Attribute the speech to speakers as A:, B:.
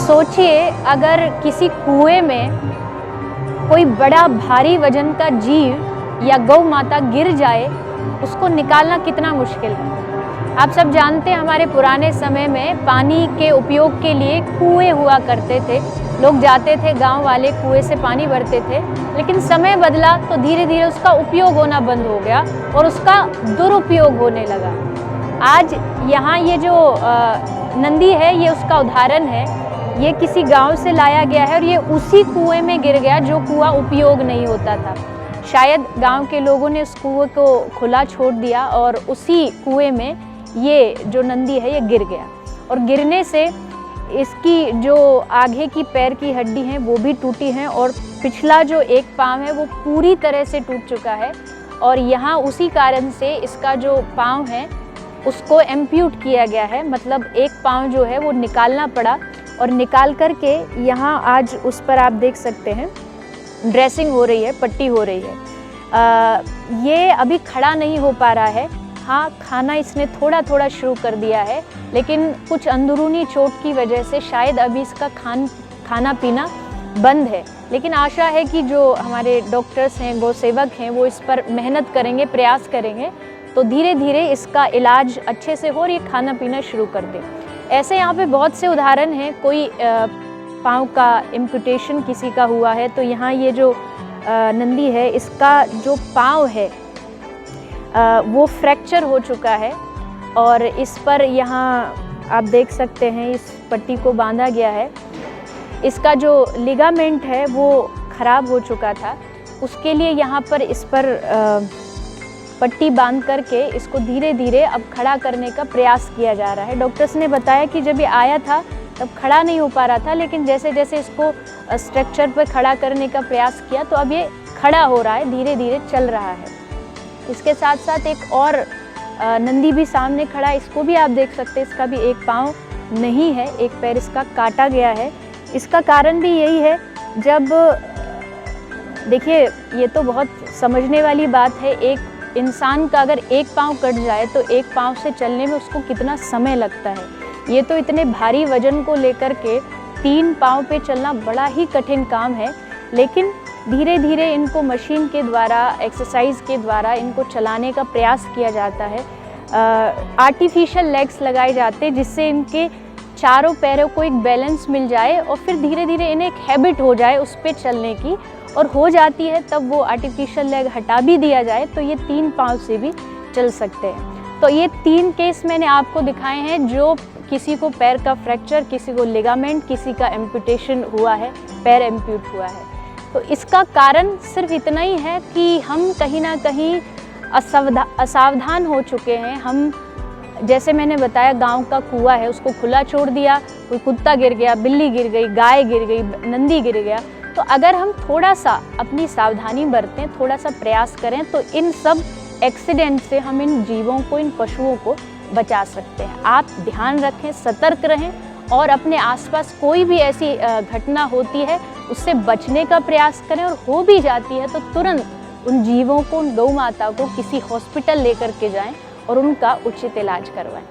A: सोचिए अगर किसी कुएं में कोई बड़ा भारी वजन का जीव या गौ माता गिर जाए, उसको निकालना कितना मुश्किल है। आप सब जानते हैं हमारे पुराने समय में पानी के उपयोग के लिए कुएं हुआ करते थे। लोग जाते थे, गांव वाले कुएं से पानी भरते थे। लेकिन समय बदला तो धीरे धीरे उसका उपयोग होना बंद हो गया और उसका दुरुपयोग होने लगा। आज यहाँ ये जो नंदी है, ये उसका उदाहरण है। ये किसी गांव से लाया गया है और ये उसी कुएं में गिर गया जो कुआं उपयोग नहीं होता था। शायद गांव के लोगों ने उस कुएं को खुला छोड़ दिया और उसी कुएं में ये जो नंदी है ये गिर गया। और गिरने से इसकी जो आगे की पैर की हड्डी है वो भी टूटी है और पिछला जो एक पाँव है वो पूरी तरह से टूट चुका है। और यहाँ उसी कारण से इसका जो पाँव है उसको एम्प्यूट किया गया है, मतलब एक पाँव जो है वो निकालना पड़ा। और निकाल करके यहाँ आज उस पर आप देख सकते हैं ड्रेसिंग हो रही है, पट्टी हो रही है। ये अभी खड़ा नहीं हो पा रहा है। हाँ, खाना इसने थोड़ा थोड़ा शुरू कर दिया है, लेकिन कुछ अंदरूनी चोट की वजह से शायद अभी इसका खाना पीना बंद है। लेकिन आशा है कि जो हमारे डॉक्टर्स हैं, गौ सेवक हैं, वो इस पर मेहनत करेंगे, प्रयास करेंगे, तो धीरे धीरे इसका इलाज अच्छे से हो और ये खाना पीना शुरू कर दे। ऐसे यहाँ पे बहुत से उदाहरण हैं। कोई पाँव का एम्पुटेशन किसी का हुआ है, तो यहाँ ये जो नंदी है, इसका जो पाँव है वो फ्रैक्चर हो चुका है और इस पर यहाँ आप देख सकते हैं इस पट्टी को बांधा गया है। इसका जो लिगामेंट है वो ख़राब हो चुका था, उसके लिए यहाँ पर इस पर पट्टी बांध करके इसको धीरे धीरे अब खड़ा करने का प्रयास किया जा रहा है। डॉक्टर्स ने बताया कि जब ये आया था तब खड़ा नहीं हो पा रहा था, लेकिन जैसे जैसे इसको स्ट्रक्चर पर खड़ा करने का प्रयास किया तो अब ये खड़ा हो रहा है, धीरे धीरे चल रहा है। इसके साथ साथ एक और नंदी भी सामने खड़ा है, इसको भी आप देख सकते हैं। इसका भी एक पाँव नहीं है, एक पैर इसका काटा गया है। इसका कारण भी यही है, जब देखिए ये तो बहुत समझने वाली बात है, एक इंसान का अगर एक पाँव कट जाए तो एक पाँव से चलने में उसको कितना समय लगता है। ये तो इतने भारी वजन को लेकर के 3 पाँव पे चलना बड़ा ही कठिन काम है, लेकिन धीरे धीरे इनको मशीन के द्वारा, एक्सरसाइज के द्वारा इनको चलाने का प्रयास किया जाता है। आर्टिफिशियल लेग्स लगाए जाते हैं जिससे इनके चारों पैरों को एक बैलेंस मिल जाए और फिर धीरे धीरे इन्हें एक हैबिट हो जाए उस पर चलने की, और हो जाती है तब वो आर्टिफिशियल लेग हटा भी दिया जाए तो ये 3 पाँव से भी चल सकते हैं। तो ये 3 केस मैंने आपको दिखाए हैं, जो किसी को पैर का फ्रैक्चर, किसी को लिगामेंट, किसी का एम्पुटेशन हुआ है, पैर एम्प्यूट हुआ है। तो इसका कारण सिर्फ इतना ही है कि हम कहीं ना कहीं असावधान हो चुके हैं। हम, जैसे मैंने बताया, गांव का कुआं है उसको खुला छोड़ दिया, कोई कुत्ता गिर गया, बिल्ली गिर गई, गाय गिर गई, नंदी गिर गया। तो अगर हम थोड़ा सा अपनी सावधानी बरतें, थोड़ा सा प्रयास करें, तो इन सब एक्सीडेंट से हम इन जीवों को, इन पशुओं को बचा सकते हैं। आप ध्यान रखें, सतर्क रहें और अपने आसपास कोई भी ऐसी घटना होती है उससे बचने का प्रयास करें, और हो भी जाती है तो तुरंत उन जीवों को, उन गौ माता को किसी हॉस्पिटल लेकर के जाएं और उनका उचित इलाज करवाएं।